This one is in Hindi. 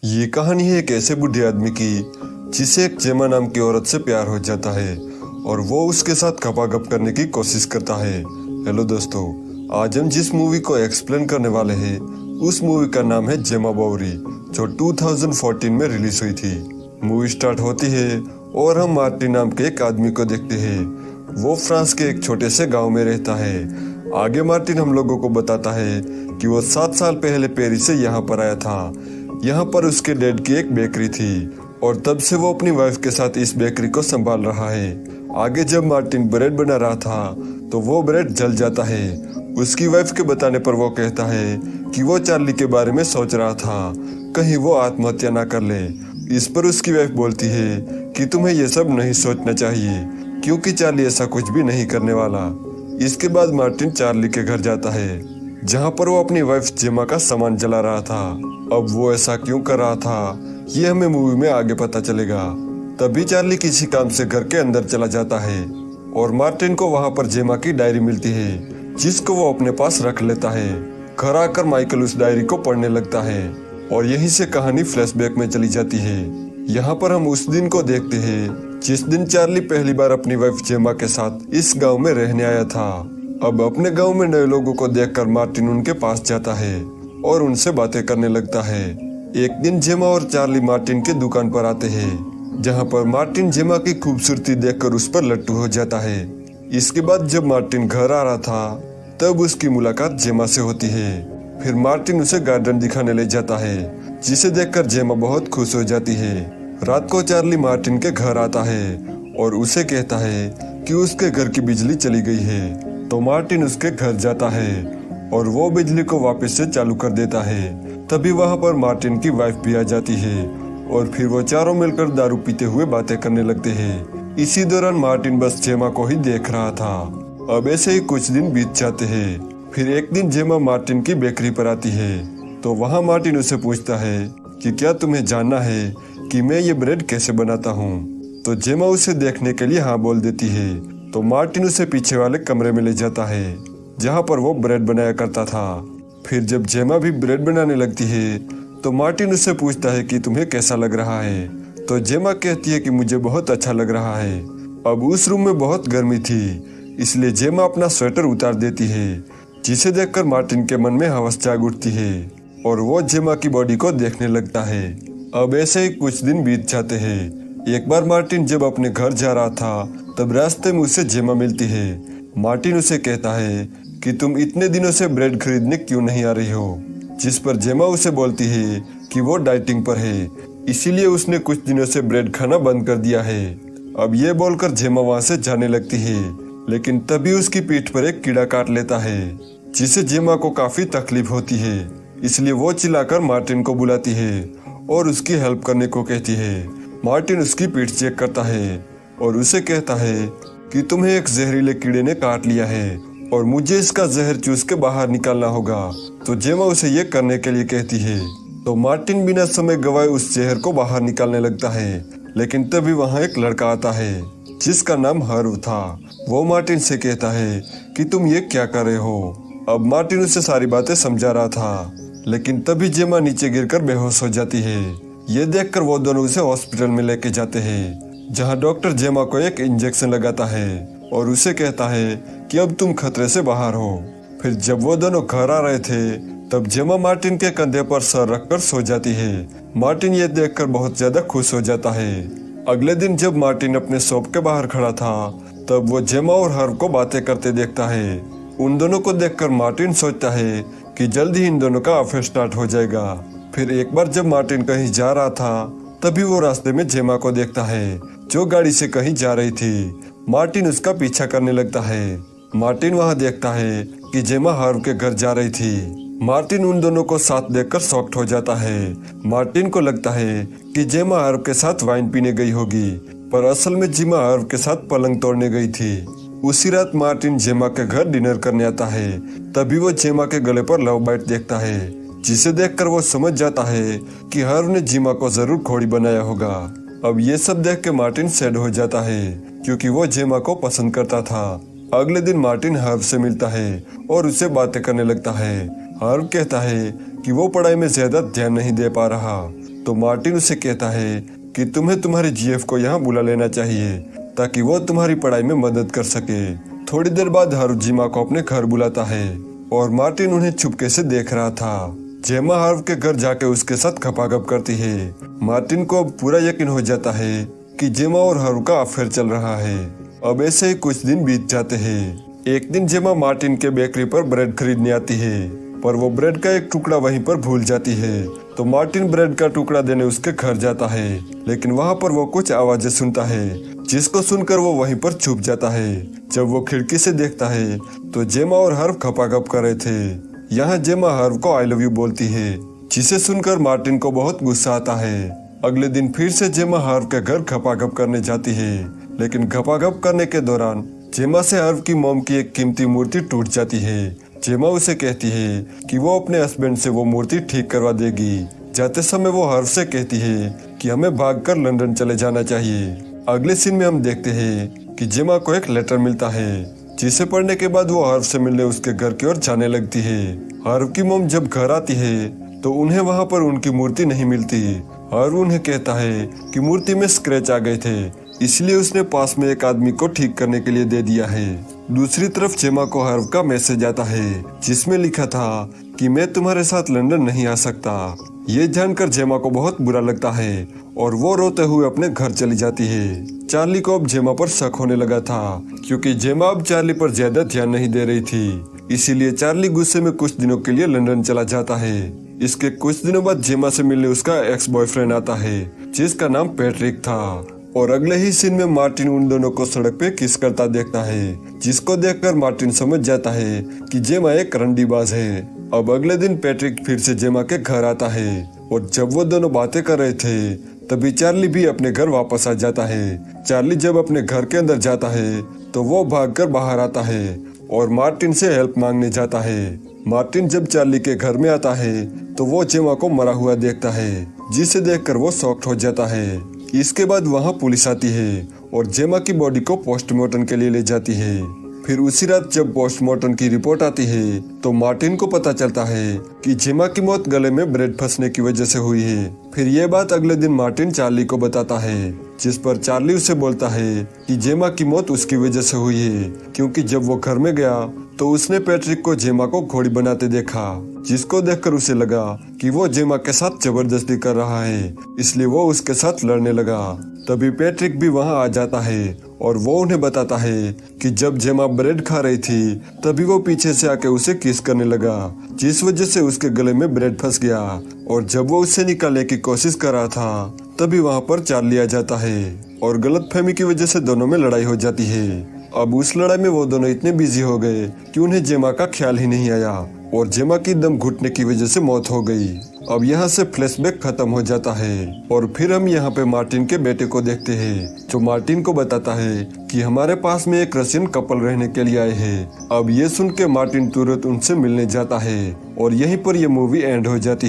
ये कहानी है एक ऐसे बूढ़े आदमी की जिसे एक जेमा नाम की औरत से प्यार हो जाता है और वो उसके साथ खपाखप करने की कोशिश करता है। हेलो दोस्तों, आज हम जिस मूवी को एक्सप्लेन करने वाले हैं उस मूवी का नाम है जेमा बावरी, जो 2014 में रिलीज हुई थी। मूवी स्टार्ट होती है और हम मार्टिन नाम के एक आदमी को देखते हैं। वो फ्रांस के एक छोटे से गांव में रहता है। आगे मार्टिन हम लोगों को बताता है कि वो 7 साल पहले पेरिस से यहाँ पर आया था। यहाँ पर उसके डैड की एक बेकरी थी और तब से वो अपनी वाइफ के साथ इस बेकरी को संभाल रहा है। आगे जब मार्टिन ब्रेड बना रहा था तो वो ब्रेड जल जाता है। उसकी वाइफ के बताने पर वो कहता है कि वो चार्ली के बारे में सोच रहा था, कहीं वो आत्महत्या ना कर ले। इस पर उसकी वाइफ बोलती है कि तुम्हें ये सब नहीं सोचना चाहिए क्योंकि चार्ली ऐसा कुछ भी नहीं करने वाला। इसके बाद मार्टिन चार्ली के घर जाता है जहाँ पर वो अपनी वाइफ जेमा का सामान जला रहा था। अब वो ऐसा क्यों कर रहा था ये हमें मूवी में आगे पता चलेगा। तभी चार्ली किसी काम से घर के अंदर चला जाता है और मार्टिन को वहाँ पर जेमा की डायरी मिलती है जिसको वो अपने पास रख लेता है। घर आकर माइकल उस डायरी को पढ़ने लगता है और यहीं से कहानी फ्लैशबैक में चली जाती है। यहाँ पर हम उस दिन को देखते हैं जिस दिन चार्ली पहली बार अपनी वाइफ जेमा के साथ इस गांव में रहने आया था। अब अपने गांव में नए लोगों को देखकर मार्टिन उनके पास जाता है और उनसे बातें करने लगता है। एक दिन जेमा और चार्ली मार्टिन के दुकान पर आते हैं जहां पर मार्टिन जेमा की खूबसूरती देखकर उस पर लट्टू हो जाता है। इसके बाद जब मार्टिन घर आ रहा था तब उसकी मुलाकात जेमा से होती है। फिर मार्टिन उसे गार्डन दिखाने ले जाता है जिसे देखकर जेमा बहुत खुश हो जाती है। रात को चार्ली मार्टिन के घर आता है और उसे कहता है कि उसके घर की बिजली चली गई है। तो मार्टिन उसके घर जाता है और वो बिजली को वापस से चालू कर देता है। तभी वहाँ पर मार्टिन की वाइफ भी आ जाती है और फिर वो चारों मिलकर दारू पीते हुए बातें करने लगते हैं। इसी दौरान मार्टिन बस जेमा को ही देख रहा था। अब ऐसे ही कुछ दिन बीत जाते हैं। फिर एक दिन जेमा मार्टिन की बेकरी पर आती है तो वहाँ मार्टिन उसे पूछता है कि क्या तुम्हें जानना है कि मैं ये ब्रेड कैसे बनाता हूँ। तो जेमा उसे देखने के लिए हाँ बोल देती है। तो मार्टिन उसे पीछे वाले कमरे में ले जाता है जहाँ पर वो ब्रेड बनाया करता था। फिर जब जेमा भी ब्रेड बनाने लगती है तो मार्टिन उससे पूछता है कि तुम्हें कैसा लग रहा है। तो जेमा कहती है कि मुझे बहुत अच्छा लग रहा है। अब उस रूम में बहुत गर्मी थी इसलिए जेमा अपना स्वेटर उतार देती है जिसे देखकर मार्टिन के मन में हवस जाग उठती है और वो जेमा की बॉडी को देखने लगता है। अब ऐसे ही कुछ दिन बीत जाते हैं। एक बार मार्टिन जब अपने घर जा रहा था तब रास्ते में उसे जेमा मिलती है। मार्टिन उसे कहता है कि तुम इतने दिनों से ब्रेड खरीदने क्यों नहीं आ रही हो, जिस पर जेमा उसे बोलती है कि वो डाइटिंग पर है इसीलिए उसने कुछ दिनों से ब्रेड खाना बंद कर दिया है। अब ये बोलकर जेमा वहाँ से जाने लगती है लेकिन तभी उसकी पीठ पर एक कीड़ा काट लेता है जिसे जेमा को काफी तकलीफ होती है। इसलिए वो चिल्लाकर मार्टिन को बुलाती है और उसकी हेल्प करने को कहती है। मार्टिन उसकी पीठ चेक करता है और उसे कहता है कि तुम्हें एक जहरीले कीड़े ने काट लिया है और मुझे इसका जहर चूस के बाहर निकालना होगा। तो जेमा उसे ये करने के लिए कहती है। तो मार्टिन बिना समय गवाए उस जहर को बाहर निकालने लगता है लेकिन तभी वहाँ एक लड़का आता है जिसका नाम हर्व था। वो मार्टिन से कहता है कि तुम ये क्या कर रहे हो। अब मार्टिन उसे सारी बातें समझा रहा था लेकिन तभी जेमा नीचे गिरकर बेहोश हो जाती है। ये देखकर वो दोनों उसे हॉस्पिटल में लेके जाते हैं जहाँ डॉक्टर जेमा को एक इंजेक्शन लगाता है और उसे कहता है कि अब तुम खतरे से बाहर हो। फिर जब वो दोनों घर आ रहे थे तब जेमा मार्टिन के कंधे पर सर रखकर सो जाती है। मार्टिन ये देखकर बहुत ज्यादा खुश हो जाता है। अगले दिन जब मार्टिन अपने शॉप के बाहर खड़ा था तब वो जेमा और हर्व को बातें करते देखता है। उन दोनों को देखकर मार्टिन सोचता है कि जल्द ही इन दोनों का अफेयर स्टार्ट हो जाएगा। फिर एक बार जब मार्टिन कहीं जा रहा था तभी वो रास्ते में जेमा को देखता है जो गाड़ी से कहीं जा रही थी। मार्टिन उसका पीछा करने लगता है। मार्टिन वहां देखता है कि जेमा हर्व के घर जा रही थी। मार्टिन उन दोनों को साथ देखकर शॉक्ड हो जाता है। मार्टिन को लगता है कि जेमा हर्व के साथ वाइन पीने गई होगी पर असल में जेमा हर्व के साथ पलंग तोड़ने गई थी। उसी रात मार्टिन जेमा के घर डिनर करने आता है। तभी वो जेमा के गले पर लव बाइट देखता है जिसे देखकर वो समझ जाता है कि हर्व ने जेमा को जरूर खोड़ी बनाया होगा। अब ये सब देख के मार्टिन सैड हो जाता है क्योंकि वो जेमा को पसंद करता था। अगले दिन मार्टिन हर्व से मिलता है और उससे बातें करने लगता है। हर्व कहता है कि वो पढ़ाई में ज्यादा ध्यान नहीं दे पा रहा तो मार्टिन उसे कहता है कि तुम्हें तुम्हारे जीएफ को यहाँ बुला लेना चाहिए ताकि वो तुम्हारी पढ़ाई में मदद कर सके। थोड़ी देर बाद हर्व जेमा को अपने घर बुलाता है और मार्टिन उन्हें चुपके से देख रहा था। जेमा हर्व के घर जाके उसके साथ खपाखप करती है। मार्टिन को अब पूरा यकीन हो जाता है कि जेमा और हर्व का अफेयर चल रहा है। अब ऐसे ही कुछ दिन बीत जाते हैं। एक दिन जेमा मार्टिन के बेकरी पर ब्रेड खरीदने आती है, पर वो ब्रेड का एक टुकड़ा वहीं पर भूल जाती है। तो मार्टिन ब्रेड का टुकड़ा देने उसके घर जाता है, लेकिन वहाँ पर वो कुछ आवाजें सुनता है, जिसको सुनकर वो वहीं पर छुप जाता है। जब वो खिड़की से देखता है तो जेमा और हर्व खपाखप कर रहे थे। यहाँ जेमा हर्व को आई लव यू बोलती है, जिसे सुनकर मार्टिन को बहुत गुस्सा आता है। अगले दिन फिर से जेमा हर्व के घर खपाखप करने जाती है, लेकिन खपाखप करने के दौरान जेमा से हर्व की मॉम की एक कीमती मूर्ति टूट जाती है। जेमा उसे कहती है कि वो अपने हस्बैंड से वो मूर्ति ठीक करवा देगी। जाते समय वो हर्व से कहती है कि हमें भागकर लंदन चले जाना चाहिए। अगले सीन में हम देखते हैं कि जेमा को एक लेटर मिलता है, जिसे पढ़ने के बाद वो हर्व से मिलने उसके घर की ओर जाने लगती है। हर्व की मॉम जब घर आती है तो उन्हें वहाँ पर उनकी मूर्ति नहीं मिलती। हर्व उन्हें कहता है कि मूर्ति में स्क्रैच आ गए थे, इसलिए उसने पास में एक आदमी को ठीक करने के लिए दे दिया है। दूसरी तरफ जेमा को हर्व का मैसेज आता है, जिसमें लिखा था कि मैं तुम्हारे साथ लंदन नहीं आ सकता। ये जानकर जेमा को बहुत बुरा लगता है और वो रोते हुए अपने घर चली जाती है। चार्ली को अब जेमा पर शक होने लगा था, क्योंकि जेमा अब चार्ली पर ज्यादा ध्यान नहीं दे रही थी। इसीलिए चार्ली गुस्से में कुछ दिनों के लिए लंदन चला जाता है। इसके कुछ दिनों बाद जेमा से मिलने उसका एक्स बॉयफ्रेंड आता है, जिसका नाम पैट्रिक था। और अगले ही सीन में मार्टिन उन दोनों को सड़क पे किस करता देखता है, जिसको देखकर मार्टिन समझ जाता है कि जेमा एक रंडीबाज है। अब अगले दिन पैट्रिक फिर से जेमा के घर आता है, और जब वो दोनों बातें कर रहे थे तभी चार्ली भी अपने घर वापस आ जाता है। चार्ली जब अपने घर के अंदर जाता है तो वो भागकर बाहर आता है और मार्टिन से हेल्प मांगने जाता है। मार्टिन जब चार्ली के घर में आता है तो वो जेमा को मरा हुआ देखता है, जिसे देखकर वो शॉक्ड हो जाता है। इसके बाद वहाँ पुलिस आती है और जेमा की बॉडी को पोस्टमार्टम के लिए ले जाती है। फिर उसी रात जब पोस्टमार्टम की रिपोर्ट आती है तो मार्टिन को पता चलता है कि जेमा की मौत गले में ब्रेड फंसने की वजह से हुई है। फिर ये बात अगले दिन मार्टिन चार्ली को बताता है, जिस पर चार्ली उसे बोलता है कि जेमा की मौत उसकी वजह से हुई है, क्योंकि जब वो घर में गया तो उसने पैट्रिक को जेमा को घोड़ी बनाते देखा, जिसको देखकर उसे लगा कि वो जेमा के साथ जबरदस्ती कर रहा है, इसलिए वो उसके साथ लड़ने लगा। तभी पैट्रिक भी वहां आ जाता है और वो उन्हें बताता है कि जब जेमा ब्रेड खा रही थी तभी वो पीछे से आके उसे किस करने लगा, जिस वजह से उसके गले में ब्रेड फंस गया। और जब वो उससे निकालने की कोशिश कर रहा था तभी वहां पर चार्ली आ जाता है और गलतफहमी की वजह से दोनों में लड़ाई हो जाती है। अब उस लड़ाई में वो दोनों इतने बिजी हो गए कि उन्हें जेमा का ख्याल ही नहीं आया और जेमा की दम घुटने की वजह से मौत हो गई। अब यहाँ से फ्लैशबैक खत्म हो जाता है और फिर हम यहाँ पे मार्टिन के बेटे को देखते हैं, जो मार्टिन को बताता है कि हमारे पास में एक रशियन कपल रहने के लिए आए हैं। अब ये सुन के मार्टिन तुरंत उनसे मिलने जाता है और यहीं पर ये मूवी एंड हो जाती है।